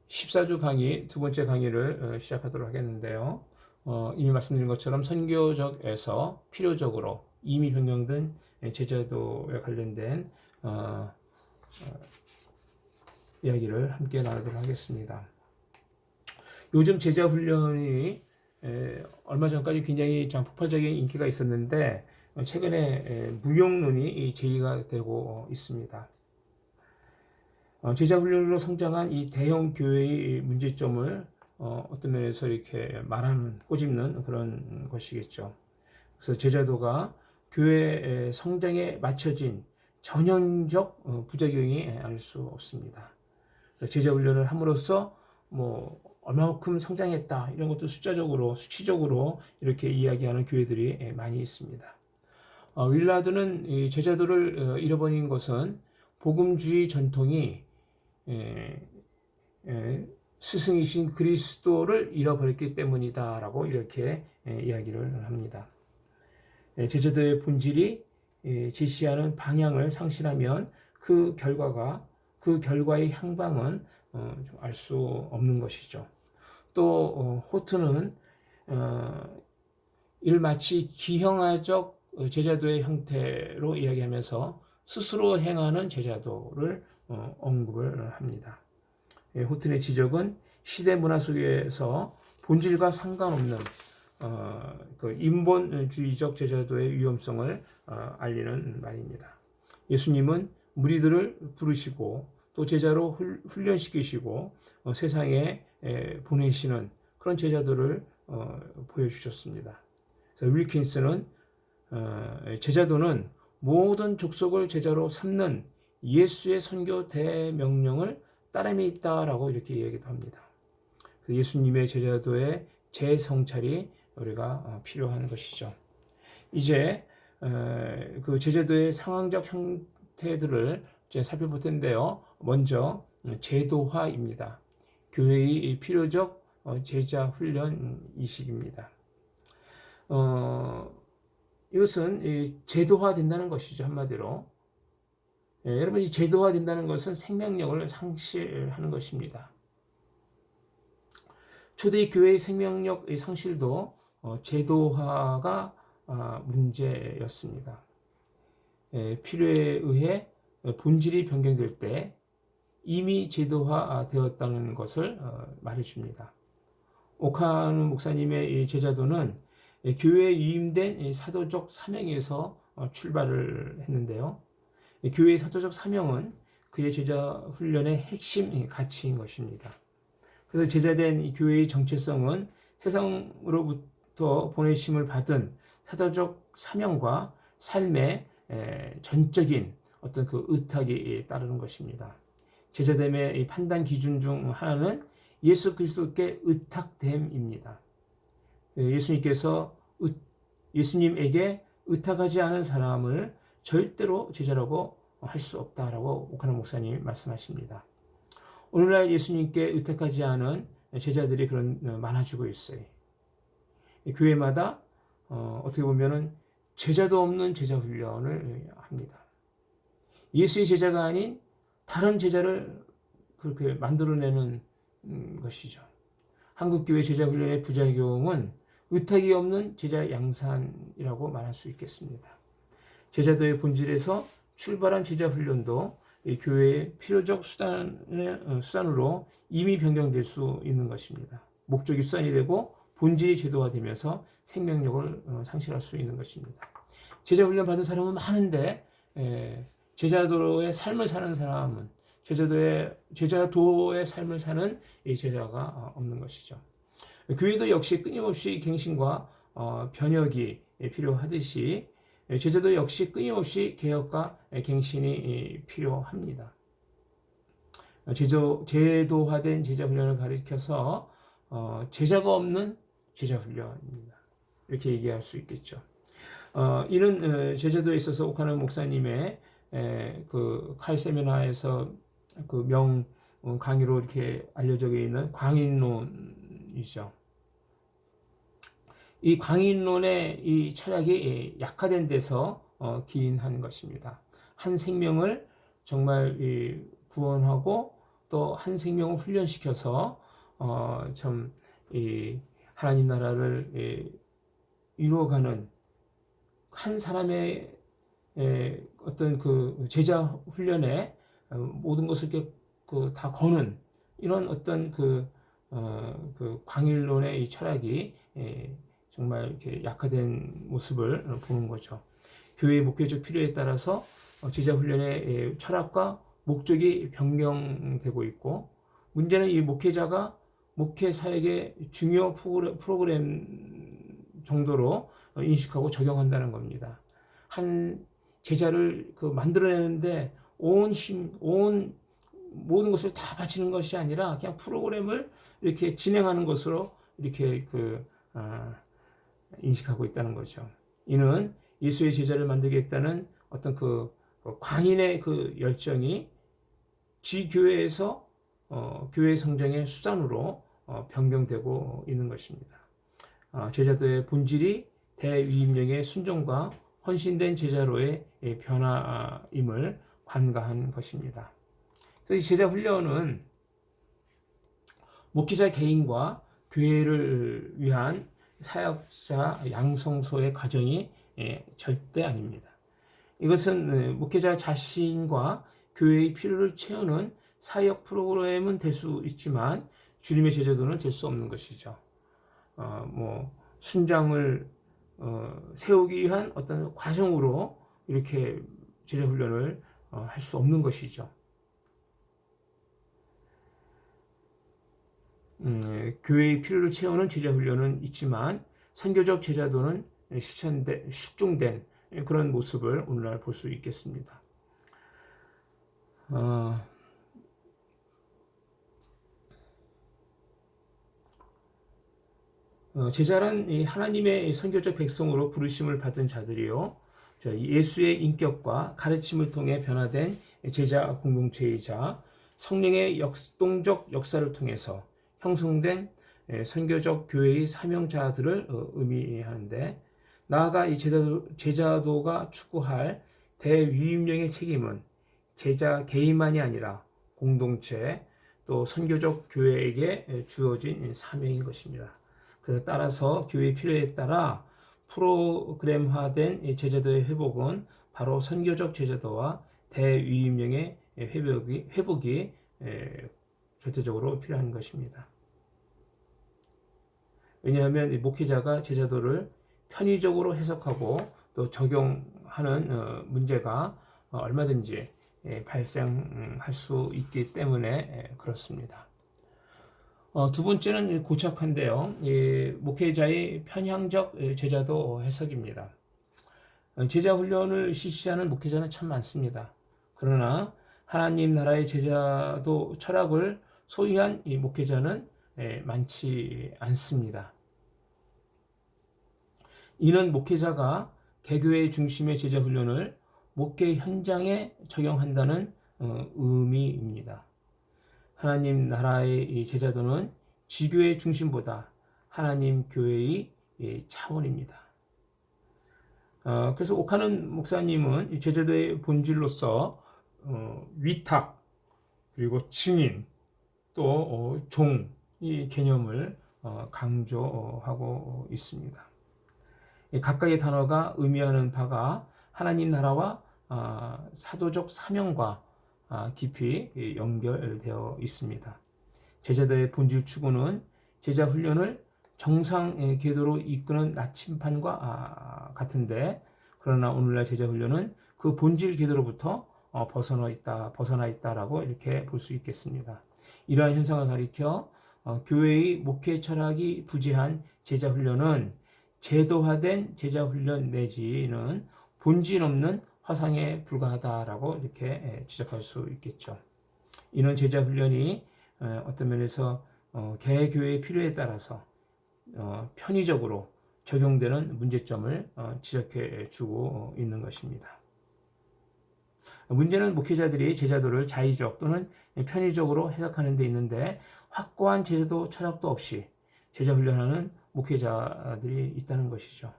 14주 강의 두 번째 강의를 시작하도록 하겠는데요. 이미 말씀드린 것처럼 선교적에서 필요적으로 이미 변경된 제자도에 관련된 이야기를 함께 나누도록 하겠습니다. 요즘 제자 훈련이 얼마 전까지 굉장히 폭발적인 인기가 있었는데 최근에 무용론이 제기가 되고 있습니다. 제자 훈련으로 성장한 이 대형 교회의 문제점을 어떤 면에서 이렇게 말하는, 꼬집는 그런 것이겠죠. 그래서 제자도가 교회 성장에 맞춰진 전형적 부작용이 아닐 수 없습니다. 제자 훈련을 함으로써 얼마만큼 성장했다 이런 것도 숫자적으로, 수치적으로 이렇게 이야기하는 교회들이 많이 있습니다. 윌라드는 이 제자도를 잃어버린 것은 복음주의 전통이 스승이신 그리스도를 잃어버렸기 때문이다라고 이렇게 이야기를 합니다. 제자도의 본질이 제시하는 방향을 상실하면 그 결과의 향방은 알 수 없는 것이죠. 또 호트는 이를 마치 기형아적 제자도의 형태로 이야기하면서 스스로 행하는 제자도를 언급을 합니다. 호튼의 지적은 시대 문화 속에서 본질과 상관없는 그 인본주의적 제자도의 위험성을 알리는 말입니다. 예수님은 무리들을 부르시고 또 제자로 훈련시키시고 세상에 보내시는 그런 제자도를 보여주셨습니다. 그래서 윌킨스는 제자도는 모든 족속을 제자로 삼는 예수의 선교 대명령을 따름이 있다라고 이렇게 이야기도 합니다. 예수님의 제자도의 재성찰이 우리가 필요한 것이죠. 이제 그 제자도의 상황적 형태들을 이제 살펴볼 텐데요. 먼저 제도화입니다. 교회의 필요적 제자 훈련 이식입니다. 이것은 제도화된다는 것이죠. 한마디로. 여러분, 이 제도화된다는 것은 생명력을 상실하는 것입니다. 초대 교회의 생명력 상실도 제도화가 문제였습니다. 필요에 의해 본질이 변경될 때 이미 제도화되었다는 것을 말해줍니다. 오카누 목사님의 제자도는 교회에 위임된 사도적 사명에서 출발을 했는데요. 교회의 사도적 사명은 그의 제자 훈련의 핵심 가치인 것입니다. 그래서 제자된 교회의 정체성은 세상으로부터 보내심을 받은 사도적 사명과 삶의 전적인 어떤 그 의탁이 따르는 것입니다. 제자됨의 판단 기준 중 하나는 예수 그리스도께 의탁됨입니다. 예수님에게 의탁하지 않은 사람을 절대로 제자라고 할 수 없다라고 오카노 목사님이 말씀하십니다. 오늘날 예수님께 의탁하지 않은 제자들이 많아지고 있어요. 교회마다 어떻게 보면은 제자도 없는 제자 훈련을 합니다. 예수의 제자가 아닌 다른 제자를 그렇게 만들어내는 것이죠. 한국교회 제자 훈련의 부작용은 의탁이 없는 제자 양산이라고 말할 수 있겠습니다. 제자도의 본질에서 출발한 제자 훈련도 교회의 필요적 수단으로 이미 변경될 수 있는 것입니다. 목적이 수단이 되고 본질이 제도화되면서 생명력을 상실할 수 있는 것입니다. 제자 훈련 받은 사람은 많은데 제자도의 삶을 사는 사람은 제자도의 삶을 사는 제자가 없는 것이죠. 교회도 역시 끊임없이 갱신과 변혁이 필요하듯이 제자도 역시 끊임없이 개혁과 갱신이 필요합니다. 제도화된 제자 훈련을 가리켜서 제자가 없는 제자 훈련입니다. 이렇게 얘기할 수 있겠죠. 이는 제자도에 있어서 오카노 목사님의 그 칼 세미나에서 그 강의로 이렇게 알려져 있는 광인론이죠. 이 광인론의 이 철학이 약화된 데서 기인한 것입니다. 한 생명을 정말 구원하고 또 한 생명을 훈련시켜서 좀 하나님 나라를 이루어가는 한 사람의 어떤 그 제자 훈련에 모든 것을 이렇게 다 거는 이런 어떤 그 광일론의 이 철학이 정말 이렇게 약화된 모습을 보는 거죠. 교회의 목회적 필요에 따라서 제자 훈련의 철학과 목적이 변경되고 있고, 문제는 이 목회자가 목회 사역의 중요 프로그램 정도로 인식하고 적용한다는 겁니다. 한 제자를 만들어내는데 온 힘, 온 모든 것을 다 바치는 것이 아니라 그냥 프로그램을 이렇게 진행하는 것으로 이렇게 인식하고 있다는 거죠. 이는 예수의 제자를 만들겠다는 어떤 광인의 열정이 지교회에서 교회 성장의 수단으로 변경되고 있는 것입니다. 제자도의 본질이 대위임령의 순종과 헌신된 제자로의 변화임을 관가한 것입니다. 그래서 이 제자 훈련은 목회자 개인과 교회를 위한 사역자 양성소의 과정이 절대 아닙니다. 이것은 목회자 자신과 교회의 필요를 채우는 사역 프로그램은 될 수 있지만 주님의 제자도는 될 수 없는 것이죠. 순장을 세우기 위한 어떤 과정으로 이렇게 제자 훈련을 할 수 없는 것이죠. 교회의 필요를 채우는 제자 훈련은 있지만 선교적 제자도는 실종된 그런 모습을 오늘날 볼 수 있겠습니다. 제자란 하나님의 선교적 백성으로 부르심을 받은 자들이요, 예수의 인격과 가르침을 통해 변화된 제자 공동체이자 성령의 역동적 역사를 통해서 형성된 선교적 교회의 사명자들을 의미하는데, 나아가 이 제자도가 추구할 대위임령의 책임은 제자 개인만이 아니라 공동체 또 선교적 교회에게 주어진 사명인 것입니다. 그래서 따라서 교회의 필요에 따라 프로그램화된 제자도의 회복은 바로 선교적 제자도와 대위임령의 회복이 절대적으로 필요한 것입니다. 왜냐하면 목회자가 제자도를 편의적으로 해석하고 또 적용하는 문제가 얼마든지 발생할 수 있기 때문에 그렇습니다. 두 번째는 고착한데요. 목회자의 편향적 제자도 해석입니다. 제자 훈련을 실시하는 목회자는 참 많습니다. 그러나 하나님 나라의 제자도 철학을 소유한 이 목회자는 많지 않습니다. 이는 목회자가 개교의 중심의 제자 훈련을 목회 현장에 적용한다는 의미입니다. 하나님 나라의 이 제자도는 지교의 중심보다 하나님 교회의 차원입니다. 그래서 오카는 목사님은 이 제자도의 본질로서 위탁, 그리고 증인, 또 종, 이 개념을 강조하고 있습니다. 각각의 단어가 의미하는 바가 하나님 나라와 사도적 사명과 깊이 연결되어 있습니다. 제자도의 본질 추구는 제자 훈련을 정상 궤도로 이끄는 나침판과 같은데, 그러나 오늘날 제자 훈련은 그 본질 궤도로부터 벗어나 있다라고 이렇게 볼 수 있겠습니다. 이러한 현상을 가리켜 교회의 목회 철학이 부재한 제자 훈련은 제도화된 제자 훈련 내지는 본질 없는 화상에 불과하다라고 이렇게 지적할 수 있겠죠. 이는 제자 훈련이 어떤 면에서 개교회의 필요에 따라서 편의적으로 적용되는 문제점을 지적해 주고 있는 것입니다. 문제는 목회자들이 제자도를 자의적 또는 편의적으로 해석하는 데 있는데, 확고한 제자도 철학도 없이 제자 훈련하는 목회자들이 있다는 것이죠.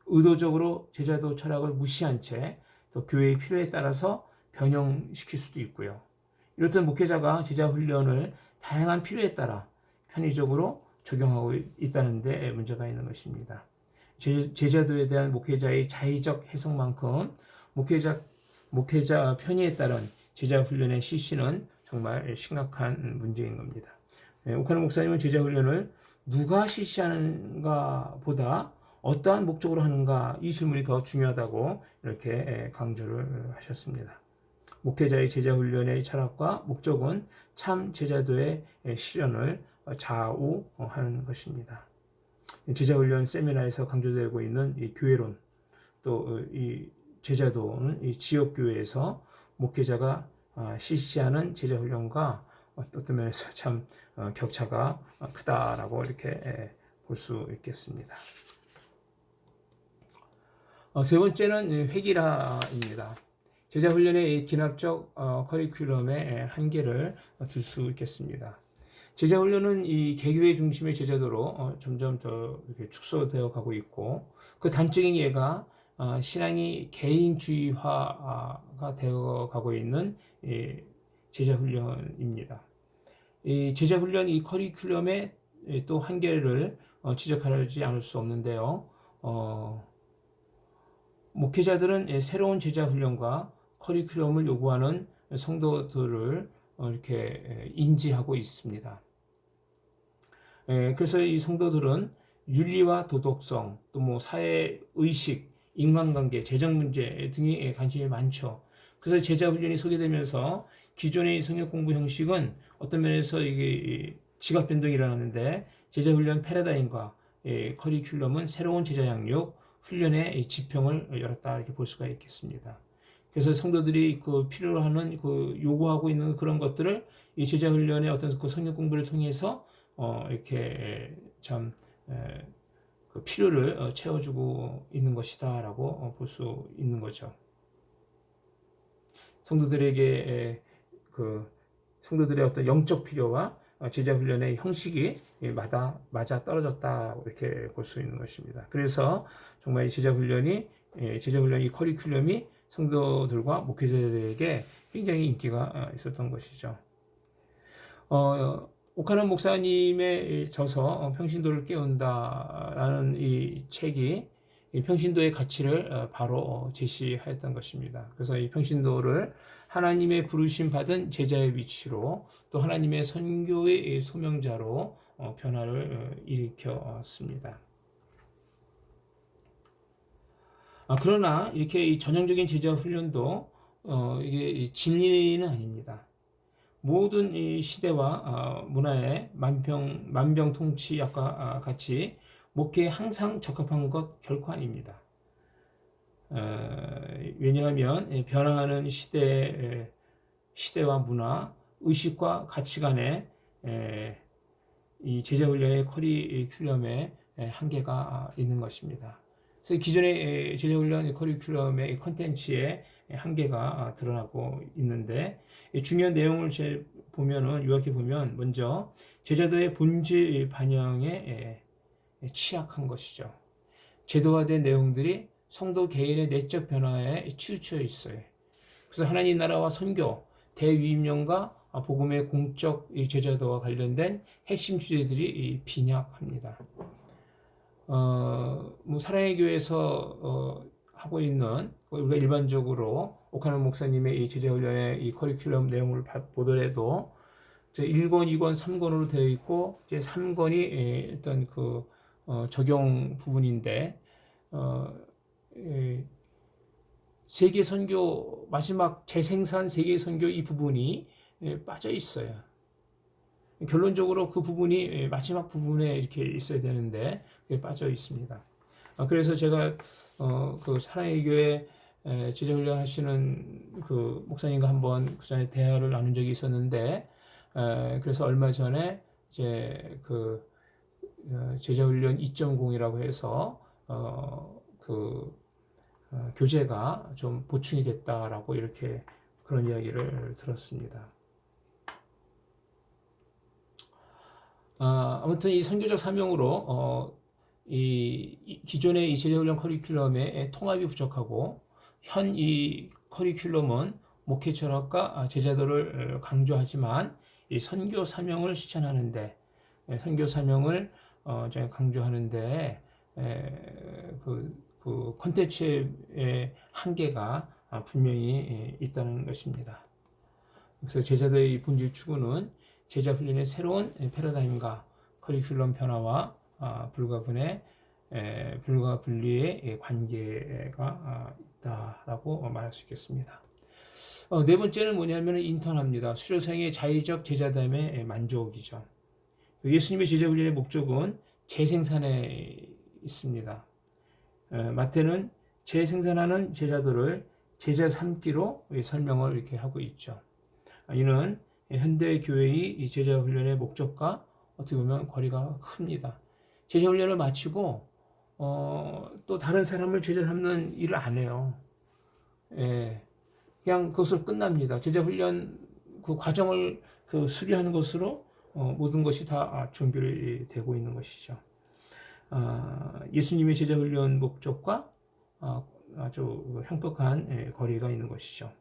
의도적으로 제자도 철학을 무시한 채 또 교회의 필요에 따라서 변형시킬 수도 있고요. 이렇듯 목회자가 제자 훈련을 다양한 필요에 따라 편의적으로 적용하고 있다는 데 문제가 있는 것입니다. 제자도에 대한 목회자의 자의적 해석만큼 목회자 편의에 따른 제자 훈련의 실시는 정말 심각한 문제인 겁니다. 오카노 목사님은 제자 훈련을 누가 실시하는가 보다 어떠한 목적으로 하는가 이 질문이 더 중요하다고 이렇게 강조를 하셨습니다. 목회자의 제자 훈련의 철학과 목적은 참 제자도의 실현을 좌우하는 것입니다. 제자 훈련 세미나에서 강조되고 있는 이 교회론, 또 이 제자도는 이 지역 교회에서 목회자가 실시하는 제자 훈련과 어떤 면에서 참 격차가 크다라고 이렇게 볼 수 있겠습니다. 세 번째는 회기라입니다. 제자 훈련의 기납적 커리큘럼의 한계를 들 수 있겠습니다. 제자 훈련은 이 개교회 중심의 제자도로 점점 더 이렇게 축소되어 가고 있고, 그 단적인 예가 신앙이 개인주의화가 되어 가고 있는 제자 훈련입니다. 이 제자 훈련 이 커리큘럼의 또 한계를 지적하지 않을 수 없는데요. 목회자들은 새로운 제자 훈련과 커리큘럼을 요구하는 성도들을 이렇게 인지하고 있습니다. 그래서 이 성도들은 윤리와 도덕성, 또 뭐 사회 의식, 인간관계, 재정 문제 등에 관심이 많죠. 그래서 제자 훈련이 소개되면서 기존의 성역 공부 형식은 어떤 면에서 이게 지각 변동이 일어나는데, 제자 훈련 패러다임과 커리큘럼은 새로운 제자 양육, 훈련의 지평을 열었다 이렇게 볼 수가 있겠습니다. 그래서 성도들이 그 필요로 하는 그 요구하고 있는 그런 것들을 이 제자 훈련의 어떤 그 성경 공부를 통해서 이렇게 참 그 필요를 채워주고 있는 것이다라고 볼 수 있는 거죠. 성도들에게 성도들의 어떤 영적 필요와 제자 훈련의 형식이 맞아 떨어졌다 이렇게 볼 수 있는 것입니다. 그래서 정말 제자 훈련이 커리큘럼이 성도들과 목회자들에게 굉장히 인기가 있었던 것이죠. 오카노 목사님의 저서 평신도를 깨운다라는 이 책이 이 평신도의 가치를 바로 제시하였던 것입니다. 그래서 이 평신도를 하나님의 부르심 받은 제자의 위치로, 또 하나님의 선교의 소명자로 변화를 일으켰습니다. 그러나 이렇게 이 전형적인 제자 훈련도 이게 진리는 아닙니다. 모든 이 시대와 문화의 만병통치약과 같이 목회에 항상 적합한 것 결코 아닙니다. 왜냐하면 변화하는 시대와 문화, 의식과 가치관에 이 제자훈련의 커리큘럼에 한계가 있는 것입니다. 그래서 기존의 제자훈련 커리큘럼의 컨텐츠에 한계가 드러나고 있는데, 중요한 내용을 요약해 보면 먼저 제자도의 본질 반영에 취약한 것이죠. 제도화된 내용들이 성도 개인의 내적 변화에 치우쳐 있어요. 그래서 하나님 나라와 선교, 대위임령과 복음의 공적 제자도와 관련된 핵심 주제들이 빈약합니다. 뭐 사랑의 교회에서 하고 있는, 우리가 일반적으로 오카노 목사님의 이 제자훈련의 이 커리큘럼 내용을 보더라도 1권, 2권, 3권으로 되어 있고, 이제 3권이 어떤 그 적용 부분인데, 세계 선교 마지막 재생산 세계 선교 이 부분이 빠져 있어요. 결론적으로 그 부분이 마지막 부분에 이렇게 있어야 되는데 그게 빠져 있습니다. 그래서 제가 그 사랑의 교회 제자훈련 하시는 그 목사님과 한번 그 전에 대화를 나눈 적이 있었는데, 그래서 얼마 전에 이제 그 제자훈련 2.0이라고 해서 교재가 좀 보충이 됐다라고 이렇게 그런 이야기를 들었습니다. 아무튼 이 선교적 사명으로 이 기존의 이 제자훈련 커리큘럼의 통합이 부족하고, 현 이 커리큘럼은 목회 철학과 제자도를 강조하지만 이 선교 사명을 실천하는데 선교 사명을 강조하는데 그 콘텐츠의 한계가 분명히 있다는 것입니다. 그래서 제자도의 본질 추구는 제자 훈련의 새로운 패러다임과 커리큘럼 변화와 불가분리의 관계가 있다라고 말할 수 있겠습니다. 네 번째는 뭐냐면 인턴합니다. 수료생의 자의적 제자됨의 만족이죠. 예수님의 제자 훈련의 목적은 재생산에 있습니다. 마태는 재생산하는 제자들을 제자 삼기로 설명을 이렇게 하고 있죠. 이는 현대 교회의 제자 훈련의 목적과 어떻게 보면 거리가 큽니다. 제자 훈련을 마치고 또 다른 사람을 제자 삼는 일을 안 해요. 그냥 그것으로 끝납니다. 제자 훈련 그 과정을 수료하는 것으로 모든 것이 다 종결이 되고 있는 것이죠. 예수님의 제자 훈련 목적과 아주 형폭한 거리가 있는 것이죠.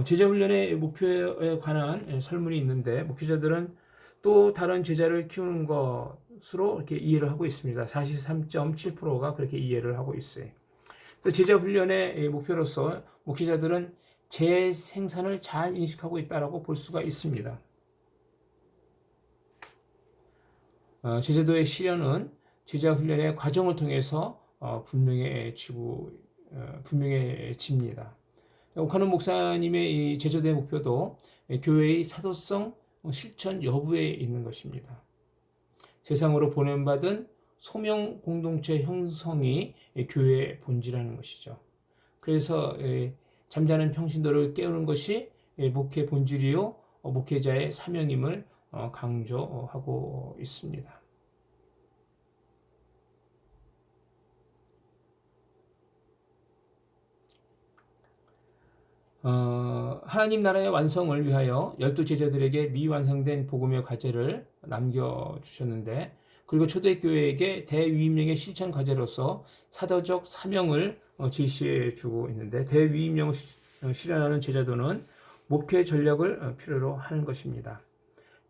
제자 훈련의 목표에 관한 설문이 있는데 목회자들은 또 다른 제자를 키우는 것으로 이렇게 이해를 하고 있습니다. 43.7%가 그렇게 이해를 하고 있어요. 제자 훈련의 목표로서 목회자들은 재생산을 잘 인식하고 있다고 볼 수가 있습니다. 제자도의 실현은 제자 훈련의 과정을 통해서 분명해집니다. 오카노 목사님의 이 제자도의 목표도 교회의 사도성 실천 여부에 있는 것입니다. 세상으로 보냄받은 소명 공동체 형성이 교회의 본질이라는 것이죠. 그래서 잠자는 평신도를 깨우는 것이 목회 본질이요 목회자의 사명임을 강조하고 있습니다. 하나님 나라의 완성을 위하여 12제자들에게 미완성된 복음의 과제를 남겨주셨는데 그리고 초대교회에게 대위임령의 실천 과제로서 사도적 사명을 제시해 주고 있는데 대위임령을 실현하는 제자도는 목회 전략을 필요로 하는 것입니다.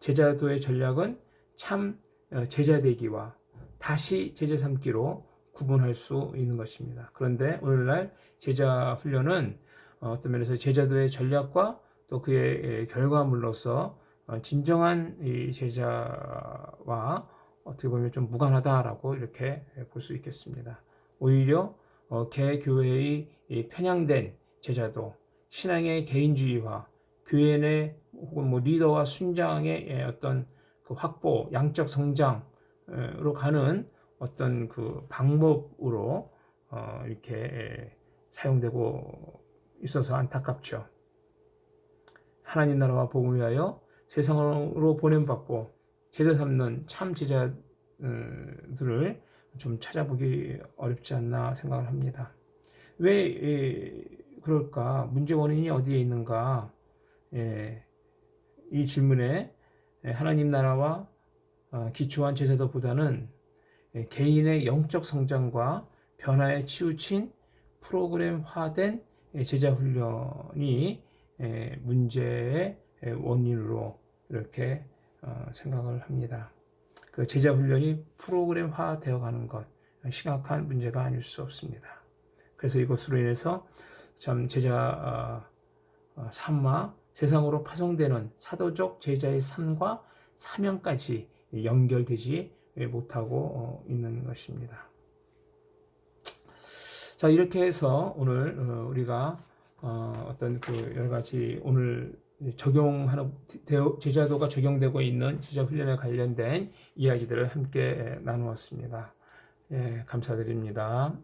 제자도의 전략은 참 제자되기와 다시 제자 삼기로 구분할 수 있는 것입니다. 그런데 오늘날 제자 훈련은 어떤 면에서 제자도의 전략과 또 그의 결과물로서 진정한 이 제자와 어떻게 보면 좀 무관하다라고 이렇게 볼 수 있겠습니다. 오히려 개교회의 편향된 제자도, 신앙의 개인주의화, 교회 내 혹은 리더와 순장의 어떤 그 확보, 양적 성장으로 가는 어떤 그 방법으로 이렇게 사용되고 있어서 안타깝죠. 하나님 나라와 복음을 위하여 세상으로 보냄받고 제자 삼는 참 제자들을 좀 찾아보기 어렵지 않나 생각을 합니다. 왜 그럴까? 문제 원인이 어디에 있는가? 이 질문에 하나님 나라와 기초한 제자도보다는 개인의 영적 성장과 변화에 치우친 프로그램화된 제자 훈련이 문제의 원인으로 이렇게 생각을 합니다. 그 제자 훈련이 프로그램화 되어 가는 것 심각한 문제가 아닐 수 없습니다. 그래서 이것으로 인해서 참 제자 삶과 세상으로 파송되는 사도적 제자의 삶과 사명까지 연결되지 못하고 있는 것입니다. 자, 이렇게 해서 오늘 우리가 어떤 그 여러 가지 오늘 적용하는 제자도가 적용되고 있는 제자 훈련에 관련된 이야기들을 함께 나누었습니다. 감사드립니다.